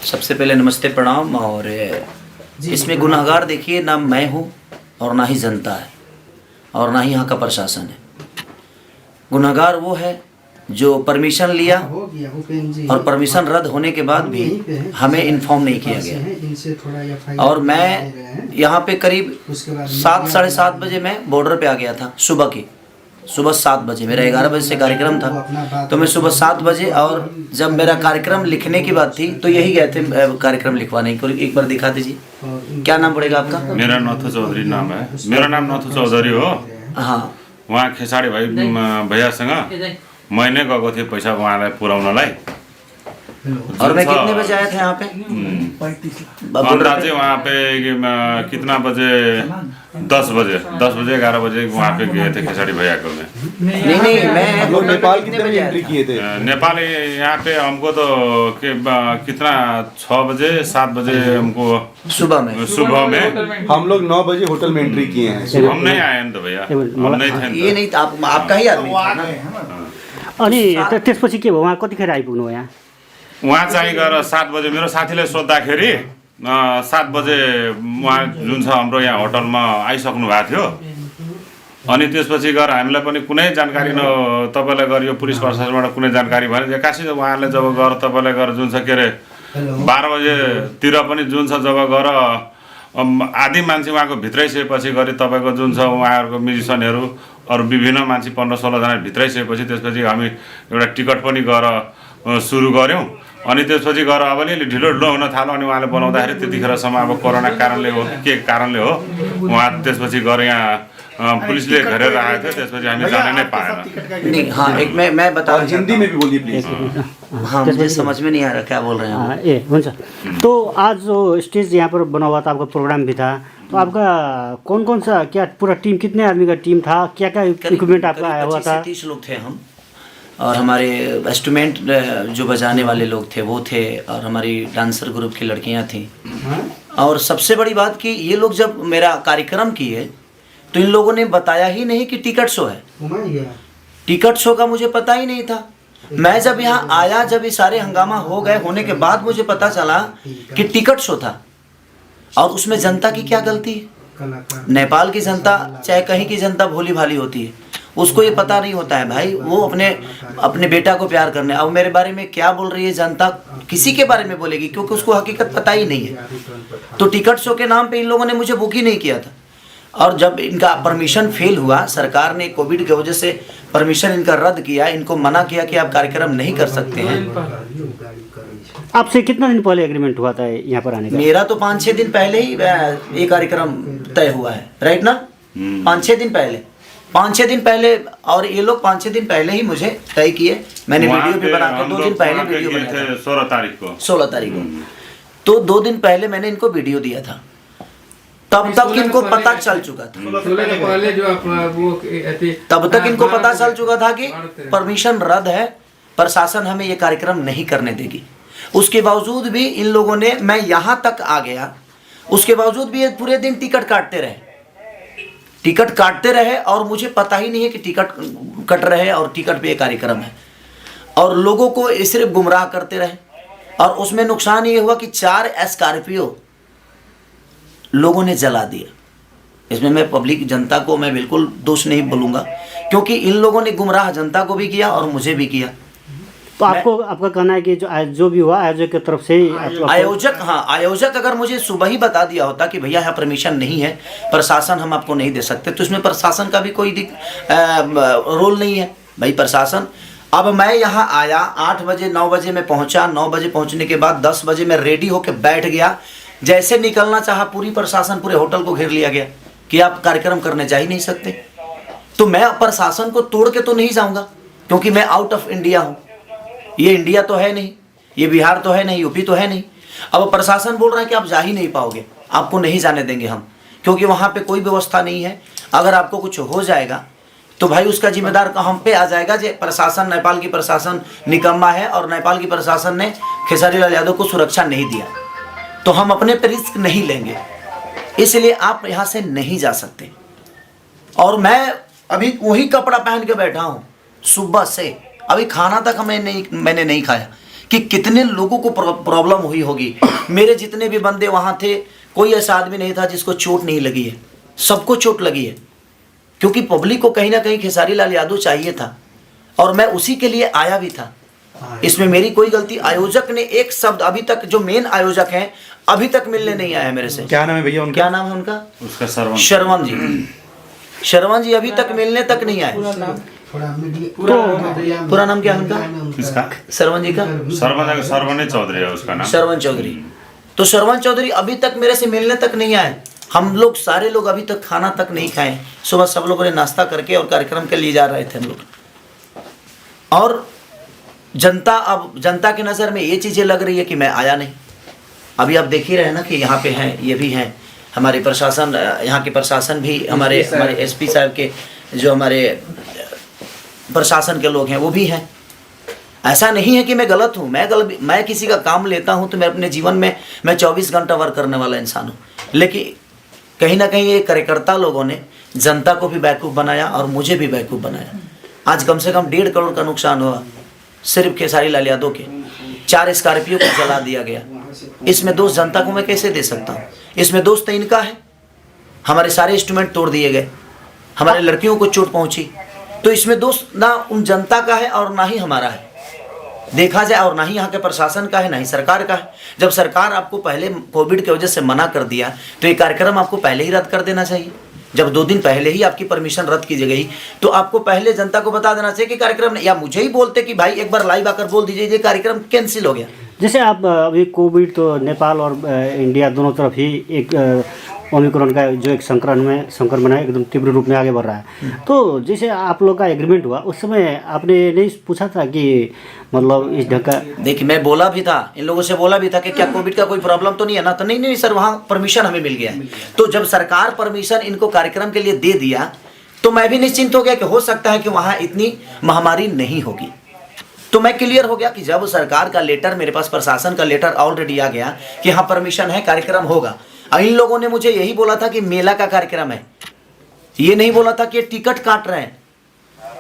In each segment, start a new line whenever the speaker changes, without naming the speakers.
सबसे पहले नमस्ते प्रणाम। और इसमें गुनाहगार देखिए ना मैं हूँ और ना ही जनता है और ना ही यहाँ का प्रशासन है। गुनाहगार वो है जो परमिशन लिया और परमिशन रद्द होने के बाद भी हमें इन्फॉर्म नहीं किया गया। और मैं यहाँ पे करीब 7 साढ़े 7 बजे मैं बॉर्डर पे आ गया था। सुबह 7 बजे मेरा 11 बजे से कार्यक्रम था, तो मैं सुबह 7 बजे, और जब मेरा कार्यक्रम लिखने की बात थी तो यही गए थे कार्यक्रम लिखवाने को। एक बार दिखा दीजिए, क्या नाम पड़ेगा आपका?
मेरा नथु चौधरी नाम है। मेरा नाम नथु चौधरी हो।
हाँ,
वहाँ खेसाडी भाइ भैयासँग मैंने गएको थिएँ पैसा उहाँलाई पुर्याउनलाई।
और मैं कितने बजे आया था यहाँ पे?
अंदाज चाहिँ वहाँ पे कितना बजे 10 बजे 11 बजे वहाँ पे गए थे खेसाडी भैया को में।
नहीं मैं
लोग नेपाल कितने बजे एंट्री किए थे?
नेपाल यहाँ पे हमको तो कितना 6 बजे 7 बजे हमको
सुबह में
हम लोग 9 बजे होटल में एंट्री किए हैं।
हम नहीं आए तो भैया, हम नहीं थे।
ये नहीं था, आपका ही आदमी था ना?
अनि त्यसपछि के भयो? उहाँ कतिखेर आइपुग्नु भयो यहाँ?
उहाँ चाहिँ गएर 7 बजे मेरो साथीले सोद्धाखेरि 7 बजे उहाँ जुन छ हाम्रो यहाँ होटलमा आइसक्नु भएको थियो। अनि त्यसपछि गएर हामीलाई पनि कुनै जानकारी न तपाईलाई गएर यो पुलिस प्रशासनबाट कुनै जानकारी भएन। एक्कासी उहाँले जब गएर तपाईलाई गएर जुन छ के अरे 12 बजेतिर पनि जुन छ जब गएर आधी मान्छे उहाँको भित्रै सकेपछि गरी तपाईको जुन छ उहाँहरूको म्युजिसियनहरू अरू विभिन्न मान्छे 15-16 जना भित्रै सकेपछि त्यसपछि हामी एउटा टिकट पनि गएर सुरु गऱ्यौँ। अनि त्यसपछि गएर अब अलिअलि ढिलो हुन थाल्यो। अनि उहाँले बोलाउँदाखेरि त्यतिखेरसम्म अब कोरोना कारणले हो के कारणले हो उहाँ त्यसपछि गएर यहाँ पुलिसले घेरेर आएको थियो। त्यसपछि हामी जान नै पाएन।
नहीं, हाँ, एक मैं बता रहा हूँ,
हिंदी में भी बोलिए प्लीज।
हाँ, मुझे समझ में नहीं आ रहा क्या बोल रहे हैं।
ए हुन्छ। तो आज जो स्टेज यहाँ पर बना हुआ था, आपका प्रोग्राम भी था, तो आपका कौन सा क्या पूरा टीम, कितने आदमी का टीम था, क्या इक्विपमेंट आपका आया हुआ था?
30 लोग थे हम, और हमारे इंस्ट्रूमेंट जो बजाने वाले लोग थे वो थे, और हमारी डांसर ग्रुप की लड़कियां थीं। और सबसे बड़ी बात कि ये लोग जब मेरा कार्यक्रम किए तो इन लोगों ने बताया ही नहीं कि टिकट शो है। टिकट शो का मुझे पता ही नहीं था। मैं जब यहाँ आया, जब ये सारे हंगामा हो गए होने के बाद मुझे पता चला कि टिकट शो था। और उसमें जनता की क्या गलती है? नेपाल की जनता चाहे कहीं की जनता भोली भाली होती है, उसको ये पता नहीं होता है भाई। वो अपने बेटा को प्यार करने, अब मेरे बारे में क्या बोल रही है जनता, किसी के बारे में बोलेगी, क्योंकि उसको हकीकत पता ही नहीं है। तो टिकट शो के नाम पे इन लोगों ने मुझे बुक ही नहीं किया था। और जब इनका परमिशन फेल हुआ, सरकार ने कोविड की वजह से परमिशन इनका रद्द किया, इनको मना किया कि आप कार्यक्रम नहीं कर सकते हैं।
आपसे कितना दिन पहले एग्रीमेंट हुआ था यहाँ पर आने का?
मेरा तो 5-6 दिन पहले ही ये कार्यक्रम तय हुआ है, राइट ना? 5-6 दिन पहले 5-6 दिन पहले, और ये लोग 5-6 दिन पहले ही मुझे तय किए। मैंने वीडियो भी बनाकर 2 दिन पहले वीडियो बनाया था,
16 तारीख को।
तो 2 दिन पहले मैंने इनको वीडियो दिया था। तब तक इनको पता चल चुका था, कि परमिशन रद्द है, प्रशासन हमें ये कार्यक्रम नहीं करने देगी। उसके बावजूद भी इन लोगों ने, मैं यहाँ तक आ गया, उसके बावजूद भी ये पूरे दिन टिकट काटते रहे और मुझे पता ही नहीं है कि टिकट कट रहे और टिकट पे ये कार्यक्रम है। और लोगों को सिर्फ गुमराह करते रहे। और उसमें नुकसान ये हुआ कि 4 स्कॉर्पियो लोगों ने जला दिया। इसमें मैं पब्लिक जनता को मैं बिल्कुल दोष नहीं बोलूँगा, क्योंकि इन लोगों ने गुमराह जनता को भी किया और मुझे भी किया।
तो आपका कहना है कि जो भी हुआ आयोजक की तरफ से
आयोजक अगर मुझे सुबह ही बता दिया होता कि भैया यहाँ परमिशन नहीं है, प्रशासन हम आपको नहीं दे सकते, तो इसमें प्रशासन का भी कोई रोल नहीं है भाई। प्रशासन, अब मैं यहाँ आया 8 बजे 9 बजे मैं पहुँचा। 9 बजे पहुँचने के बाद 10 बजे मैं रेडी होकर बैठ गया। जैसे निकलना चाहा, पूरी प्रशासन पूरे होटल को घेर लिया गया कि आप कार्यक्रम करने जा ही नहीं सकते। तो मैं प्रशासन को तोड़ के तो नहीं जाऊंगा, क्योंकि मैं आउट ऑफ इंडिया हूँ। ये इंडिया तो है नहीं, ये बिहार तो है नहीं, यूपी तो है नहीं। अब प्रशासन बोल रहा है कि आप जा ही नहीं पाओगे, आपको नहीं जाने देंगे हम, क्योंकि वहाँ पे कोई व्यवस्था नहीं है। अगर आपको कुछ हो जाएगा तो भाई उसका जिम्मेदार हम पे आ जाएगा। जो प्रशासन, नेपाल की प्रशासन निकम्मा है, और नेपाल की प्रशासन ने खेसारी लाल यादव को सुरक्षा नहीं दिया, तो हम अपने पे रिस्क नहीं लेंगे, इसलिए आप यहाँ से नहीं जा सकते। और मैं अभी वही कपड़ा पहन के बैठा हूँ सुबह से, अभी खाना तक मैंने नहीं खाया कि कितने लोगों को प्रॉब्लम हुई होगी। मेरे जितने भी बंदे वहाँ थे, कोई ऐसा आदमी नहीं था जिसको चोट नहीं लगी है, सबको चोट लगी है, क्योंकि पब्लिक को कहीं ना कहीं खेसारी लाल यादव चाहिए था और मैं उसी के लिए आया भी था। इसमें मेरी कोई गलती, आयोजक ने एक शब्द अभी तक, जो मेन आयोजक हैं अभी तक मिलने नहीं आया मेरे से।
क्या नाम है भैया उनका?
क्या नाम है उनका?
उसका श्रवण
शरवण जी। शरवण जी अभी तक मिलने तक नहीं आए। पूरा नाम क्या है उनका?
किसका?
शरवण जी का?
सरवण चौधरी है उसका नाम।
शरवण चौधरी। तो शरवण चौधरी अभी तक मेरे से मिलने तक नहीं आए। हम लोग सारे लोग अभी तक खाना तक नहीं खाए। सुबह सब लोगों ने नाश्ता करके और कार्यक्रम के लिए जा रहे थे हम लोग। और जनता, अब जनता की नज़र में ये चीज़ें लग रही है कि मैं आया नहीं। अभी आप देख ही रहे हैं ना कि यहाँ पे हैं, ये भी हैं हमारे प्रशासन, यहाँ के प्रशासन भी, हमारे एसपी साहब के जो हमारे प्रशासन के लोग हैं वो भी हैं। ऐसा नहीं है कि मैं गलत हूँ, मैं किसी का काम लेता हूँ तो मैं अपने जीवन में मैं 24 घंटा वर्क करने वाला इंसान हूँ, लेकिन कहीं ना कहीं ये कार्यकर्ता लोगों ने जनता को भी बेवकूफ़ बनाया और मुझे भी बेवकूफ़ बनाया। आज कम से कम 1.5 करोड़ का नुकसान हुआ सिर्फ खेसारी लाल यादव के। 4 स्कॉर्पियो को जला दिया गया। इसमें दोष जनता को मैं कैसे दे सकता हूँ? इसमें दोष तो इनका है। हमारे सारे इंस्ट्रूमेंट तोड़ दिए गए, हमारे लड़कियों को चोट पहुंची, तो इसमें दोष ना उन जनता का है और ना ही हमारा है देखा जाए, और ना ही यहाँ के प्रशासन का है, ना ही सरकार का है। जब सरकार आपको पहले कोविड की वजह से मना कर दिया तो ये कार्यक्रम आपको पहले ही रद्द कर देना चाहिए। जब 2 दिन पहले ही आपकी परमिशन रद्द की गई तो आपको पहले जनता को बता देना चाहिए कि कार्यक्रम, या मुझे ही बोलते कि भाई एक बार लाइव आकर बोल दीजिए ये कार्यक्रम कैंसिल हो गया।
जैसे आप अभी कोविड तो नेपाल और इंडिया दोनों तरफ ही एक ओमिक्रॉन का जो एक संक्रमण है एकदम तीव्र रूप में आगे बढ़ रहा है। तो जैसे आप लोग का एग्रीमेंट हुआ उस समय आपने नहीं पूछा था कि मतलब इस ढंग का?
देखिए मैं बोला भी था, इन लोगों से बोला भी था कि क्या कोविड का कोई प्रॉब्लम तो नहीं है ना? तो नहीं सर, वहाँ परमिशन हमें मिल गया है। तो जब सरकार परमिशन इनको कार्यक्रम के लिए दे दिया तो मैं भी निश्चिंत हो गया कि हो सकता है कि वहाँ इतनी महामारी नहीं होगी। तो मैं क्लियर हो गया कि जब सरकार का लेटर, मेरे पास प्रशासन का लेटर ऑलरेडी आ गया कि हाँ परमिशन है, कार्यक्रम होगा। इन लोगों ने मुझे यही बोला था कि मेला का कार्यक्रम है, ये नहीं बोला था कि टिकट काट रहे हैं।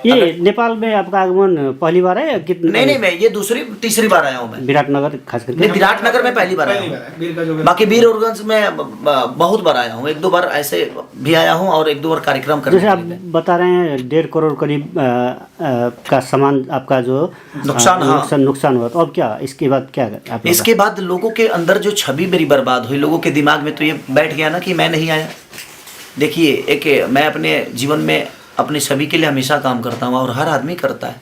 ये नेपाल में आपका आगमन पहली बार है या कितने?
नहीं, मैं ये तीसरी बार आया हूँ। मैं
विराटनगर खास करके?
नहीं, विराटनगर में पहली बार आया हूँ। बाकी वीर औरगंज में बहुत बार आया हूँ, 1-2 बार ऐसे भी आया हूँ और 1-2 बार कार्यक्रम करने।
जैसे आप बता रहे हैं 1.5 करोड़ करीब का सामान आपका जो नुकसान हुआ, तो अब क्या इसके बाद क्या आप?
इसके बाद लोगों के अंदर जो छवि मेरी बर्बाद हुई, लोगों के दिमाग में तो ये बैठ गया ना कि मैं नहीं आया। देखिए, एक मैं अपने जीवन में अपने छवि के लिए हमेशा काम करता हूँ और हर आदमी करता है,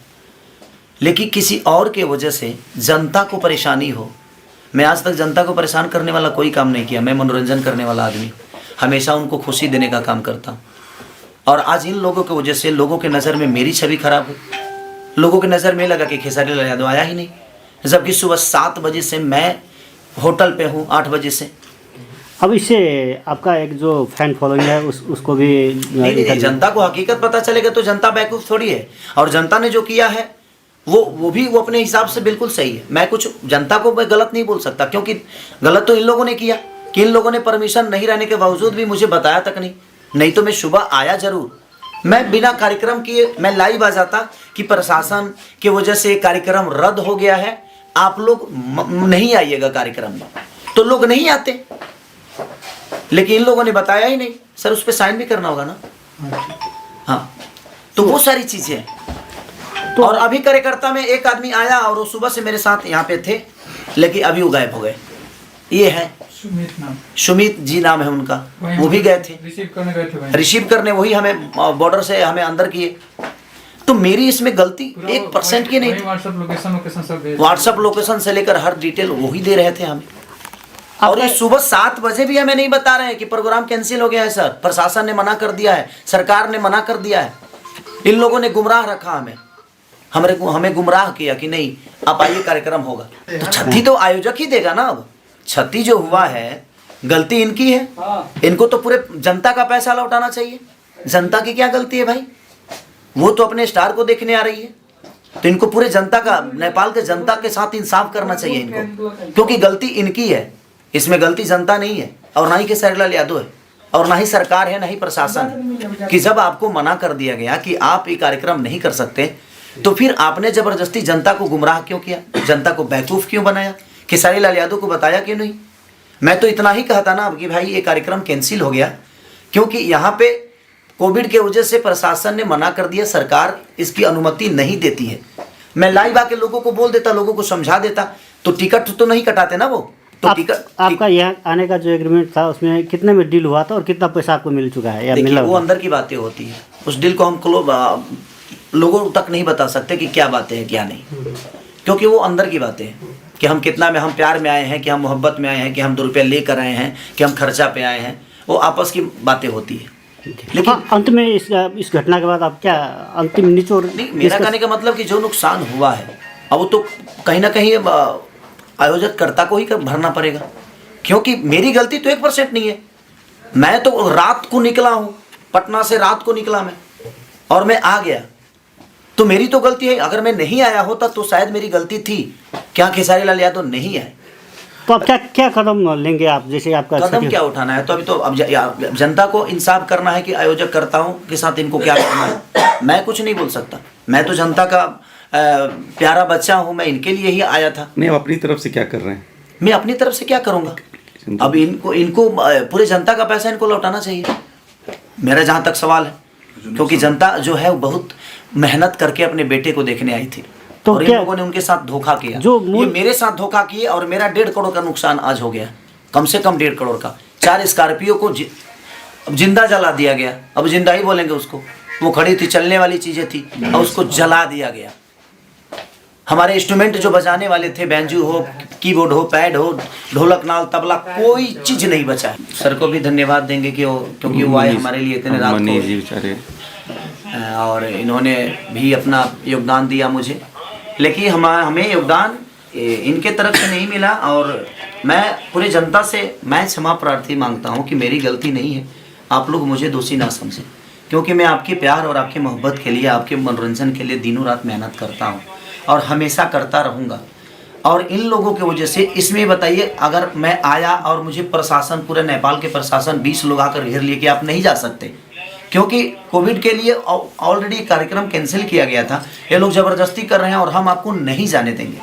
लेकिन किसी और के वजह से जनता को परेशानी हो। मैं आज तक जनता को परेशान करने वाला कोई काम नहीं किया। मैं मनोरंजन करने वाला आदमी, हमेशा उनको खुशी देने का काम करता हूँ। और आज इन लोगों की वजह से लोगों के नज़र में मेरी छवि खराब हुई। लोगों के नज़र में लगा कि खेसारी लाल यादव आया ही नहीं, जबकि सुबह 7 बजे से मैं होटल पे हूँ, 8 बजे से।
अब इससे आपका एक जो फैन फॉलोइंग है उसको भी
नहीं, जनता को हकीकत पता चलेगा तो जनता बेवकूफ़ थोड़ी है। और जनता ने जो किया है वो अपने हिसाब से बिल्कुल सही है। मैं कुछ जनता को मैं गलत नहीं बोल सकता, क्योंकि गलत तो इन लोगों ने किया कि इन लोगों ने परमिशन नहीं रहने के बावजूद भी मुझे बताया तक नहीं तो मैं सुबह आया जरूर। मैं बिना कार्यक्रम किए मैं लाइव आ जाता कि प्रशासन की वजह से कार्यक्रम रद्द हो गया है, आप लोग नहीं आइएगा कार्यक्रम में, तो लोग नहीं आते। लेकिन इन लोगों ने बताया ही नहीं। सर उस पर साइन भी करना होगा ना? हाँ, तो वो सारी चीजें हैं। तो और अभी कार्यकर्ता में एक आदमी आया और वो सुबह से मेरे साथ यहाँ पे थे, लेकिन अभी वो गायब हो गए। ये है सुमित जी नाम है उनका, वो भी गए थे, रिसीव करने वही हमें बॉर्डर से हमें अंदर किए। तो मेरी इसमें गलती 1% की नहीं थी। व्हाट्सएप लोकेशन से लेकर हर डिटेल वही दे रहे थे हमें। और ये सुबह 7 बजे भी हमें नहीं बता रहे हैं कि प्रोग्राम कैंसिल हो गया है सर, प्रशासन ने मना कर दिया है, सरकार ने मना कर दिया है। इन लोगों ने गुमराह रखा हमें गुमराह किया कि नहीं आप आइए कार्यक्रम होगा। तो क्षति तो आयोजक ही देगा ना। अब क्षति जो हुआ है गलती इनकी है, इनको तो पूरे जनता का पैसा लौटाना चाहिए। जनता की क्या गलती है भाई? वो तो अपने स्टार को देखने आ रही है, तो इनको पूरे जनता का, नेपाल के जनता के साथ इंसाफ करना चाहिए इनको, क्योंकि गलती इनकी है, इसमें गलती जनता नहीं है और ना ही खेसारी लाल यादव है और ना ही सरकार है, ना ही प्रशासन है। कि जब आपको मना कर दिया गया कि आप ये कार्यक्रम नहीं कर सकते, तो फिर आपने जबरदस्ती जनता को गुमराह क्यों किया, जनता को बेवकूफ़ क्यों बनाया, खेसारी लाल यादव को बताया क्यों नहीं? मैं तो इतना ही कहता ना कि भाई ये कार्यक्रम कैंसिल हो गया, क्योंकि यहाँ पे कोविड के वजह से प्रशासन ने मना कर दिया, सरकार इसकी अनुमति नहीं देती है। मैं लाइव आके लोगों को बोल देता, लोगों को समझा देता, तो टिकट तो नहीं कटाते ना वो। तो टिकट
आपका यहाँ आने का जो एग्रीमेंट था उसमें कितने में डील हुआ था और कितना पैसा आपको मिल चुका है या
देखिए,
मिला
वो
हुआ?
अंदर की बातें होती है, उस डील को हम लोगों तक नहीं बता सकते कि क्या बातें हैं क्या नहीं, क्योंकि वो अंदर की बातें हैं कि हम कितना में, हम प्यार में आए हैं कि हम मोहब्बत में आए हैं कि हम 2 रुपये लेकर आए हैं कि हम खर्चा पे आए हैं, वो आपस की बातें होती है। लेकिन
हाँ, अंत में इस घटना के बाद आप क्या अंतिम निचोड़?
नहीं, मेरा कहने का मतलब कि जो नुकसान हुआ है अब वो तो कहीं ना कहीं आयोजक कर्ता को ही भरना पड़ेगा, क्योंकि मेरी गलती तो 1% नहीं है। मैं तो रात को निकला हूँ, पटना से रात को निकला मैं, और मैं आ गया, तो मेरी तो गलती है। अगर मैं नहीं आया होता तो शायद मेरी गलती थी, क्या खेसारी लाल यादव नहीं आए
तो अब क्या कदम लेंगे आप? जैसे आपका
कदम क्या उठाना है, तो अभी तो अब जनता को इंसाफ करना है कि आयोजक कर्ताओं के साथ इनको क्या करना है। मैं कुछ नहीं बोल सकता, मैं तो जनता का प्यारा बच्चा हूँ, मैं इनके लिए ही आया था।
नहीं, आप अपनी तरफ से क्या कर रहे हैं?
मैं अपनी तरफ से क्या करूँगा? अब इनको पूरे जनता का पैसा इनको लौटाना चाहिए, मेरा जहाँ तक सवाल है, क्योंकि जनता जो है वो बहुत मेहनत करके अपने बेटे को देखने आई थी,
तो
और इन लोगों ने उनके साथ धोखा किया। ये मेरे साथ धोखा किए और मेरा 1.5 करोड़ का नुकसान आज हो गया, कम से कम 1.5 करोड़ का। 4 स्कॉर्पियो को जिंदा जला दिया गया, अब जिंदा ही बोलेंगे उसको, वो खड़ी थी, चलने वाली चीजें थी, और उसको जला दिया गया। हमारे इंस्ट्रूमेंट जो बजाने वाले थे, बैंजू हो, कीबोर्ड हो, पैड हो, ढोलक, नाल, तबला, कोई चीज नहीं बचा है। सर को भी धन्यवाद देंगे कि क्योंकि वो आए हमारे लिए इतने रात को, और इन्होंने भी अपना योगदान दिया मुझे, लेकिन हमें योगदान इनके तरफ से नहीं मिला। और मैं पूरे जनता से मैं क्षमा प्रार्थी मांगता हूँ कि मेरी गलती नहीं है, आप लोग मुझे दोषी ना समझें, क्योंकि मैं आपके प्यार और आपके मोहब्बत के लिए, आपके मनोरंजन के लिए दिनों रात मेहनत करता हूँ और हमेशा करता रहूँगा। और इन लोगों की वजह से, इसमें बताइए, अगर मैं आया और मुझे प्रशासन, पूरे नेपाल के प्रशासन 20 लोग आकर घेर लिए कि आप नहीं जा सकते, क्योंकि कोविड के लिए ऑलरेडी कार्यक्रम कैंसिल किया गया था, ये लोग ज़बरदस्ती कर रहे हैं और हम आपको नहीं जाने देंगे,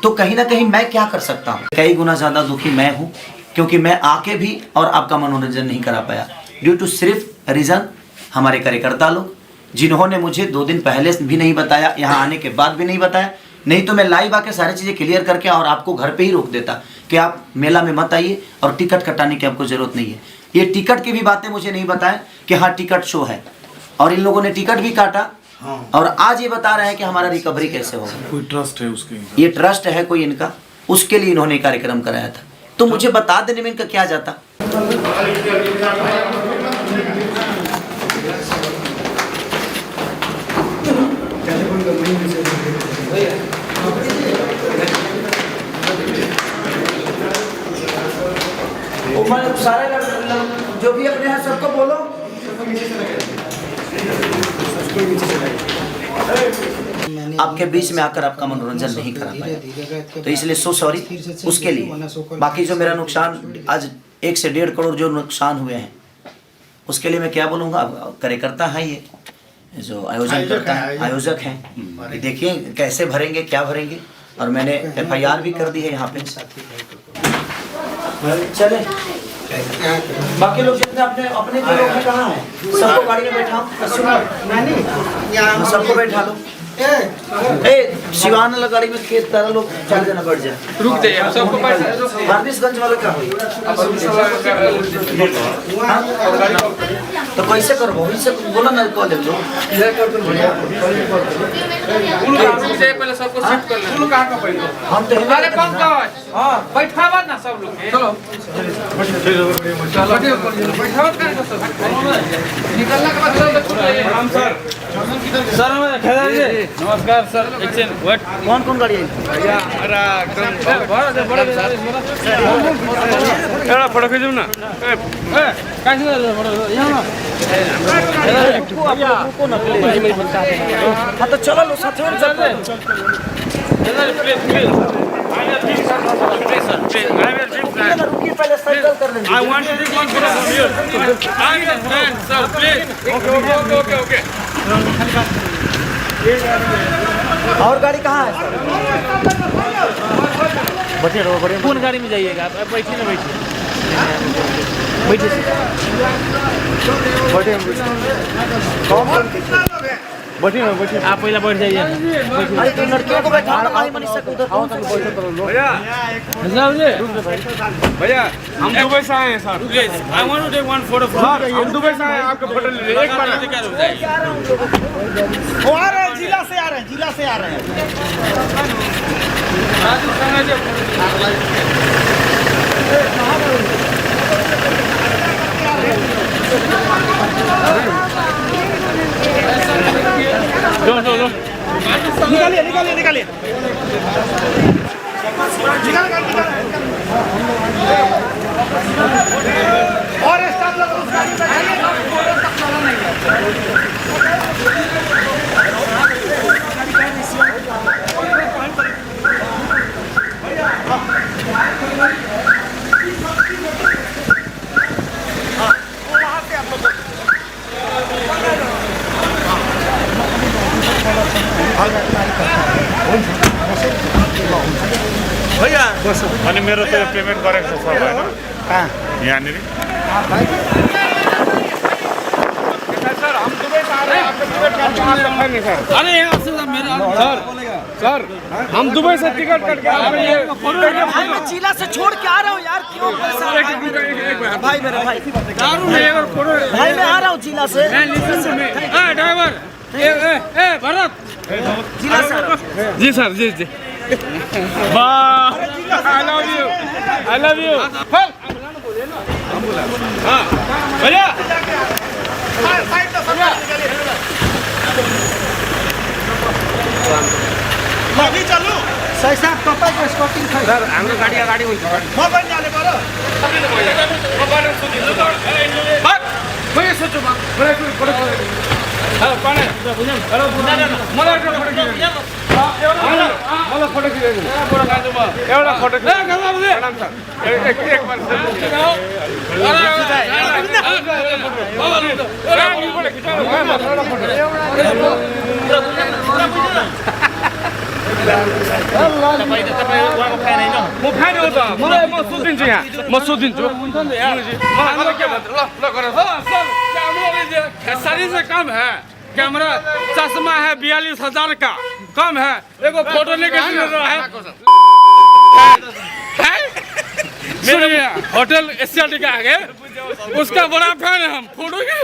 तो कहीं ना कहीं मैं क्या कर सकता हूँ? कई गुना ज़्यादा दुखी मैं हूँ, क्योंकि मैं आके भी और आपका मनोरंजन नहीं करा पाया, ड्यू टू सिर्फ रीज़न हमारे कार्यकर्ता लोग, जिन्होंने मुझे 2 दिन पहले भी नहीं बताया, यहाँ आने के बाद भी नहीं बताया। नहीं तो मैं लाइव आके सारी चीज़ें क्लियर करके और आपको घर पे ही रोक देता कि आप मेला में मत आइए और टिकट कटाने की आपको ज़रूरत नहीं है। ये टिकट की भी बातें मुझे नहीं बताएं कि हाँ टिकट शो है, और इन लोगों ने टिकट भी काटा, और आज ये बता रहे हैं कि हमारा रिकवरी कैसे होगा।
कोई ट्रस्ट है उसके,
ये ट्रस्ट है कोई इनका, उसके लिए इन्होंने कार्यक्रम कराया था, तो मुझे बता देने में इनका क्या जाता। सारे जो भी अपने हैं सबको बोलो, आपके बीच में आकर आपका मनोरंजन नहीं करा पाया, तो इसलिए सो सॉरी उसके लिए। बाकी जो मेरा नुकसान आज 1 से 1.5 करोड़ जो नुकसान हुए हैं, उसके लिए मैं क्या बोलूँगा। कार्यकर्ता है ये जो आयोजन करता है, आयोजक हैं, देखिए कैसे भरेंगे, क्या भरेंगे, और मैंने FIR भी कर दी है यहाँ पे। चले बाकी लोग जितने अपने जो लोग हैं कहाँ हैं, सबको गाड़ी में बैठाओ, सबको बैठा लो। शिवान गाड़ी में खेत तारा लोग 4 जना बैठ जाए,
रुक दे हम सबको
फारबिसगंज वाले का हुई, तो कैसे करबो, इनसे बोला ना कॉल लो
पहले सबको शिफ्ट कर ले। कहां का पहले
हम तो
अरे पंकज हां बैठावा ना सब लोग के, चलो बैठावा कर सब निकलने के बाद सब हम सर मैं खैर जी नमस्कार सर। एक्शन व्हाट
कौन गाड़ी है
यार बड़ा एड़ा फोटो खींचू ना ए कैसे फोटो यहां ना
हाँ तो चलो लो साथ में चलते रुकिए पहले साइकिल कर लेंगे।
I want to take one photo from you. I understand, sir. Please. Okay.
और गाड़ी कहाँ है सर?
कौन गाड़ी में जाइएगा आप बैठिए ना बैठिए आप पहले बैठ जाइए
अरे तो लड़कियों को बैठा आई मनीषा को उधर कौन सा
भैया हम दुबई से आए हैं sir.
I want to take one photo
sir हम दुबई से आए हैं, आपका फोटो ले लीजिए एक बार।
वो आ रहे हैं, जिला से आ रहे हैं, जिला से आ रहे हैं। निकालिए निकालिए निकालिए और स्टाफ लोग उस गाड़ी पे
भैया
अनि मेरो त पेमेन्ट गरेको छ सर होइन यहाँनिर
सर हम दुबई से आ रहे हैं, आपका टिकट काट के आप है नहीं सर।
अरे यहाँ से मेरा
सर हम दुबई से टिकट काट के आप ये
भाई मैं जिला से छोड़ के आ रहा हूँ यार, क्यों परेशान? भाई मेरा भाई
दारू में एक फोटो
भाई मैं आ रहा हूँ जिला से।
ड्राइवर ए भरत
जिला से आ रहा हूँ।
जी सर जी वाह आई लव यू हाँ भैया
अभी चलू
सैसा तपाईँ को स्कॉटिंग खै
सर हाम्रो गाडी हुन्छ
म पनि जाने पऱ्यो
एउटा फोटो प्रणाम सर एक बार म फ्यान हो त म सोधिदिन्छु यहाँ म सोधिदिन्छु मलाई के भन्छ ल गर
खेसारी से कम है कैमरा चश्मा है 42,000 का कम है एगो फोटो लेके सुनिए होटल एशियाटिक आगे उसका बड़ा फैन है हम फोटो के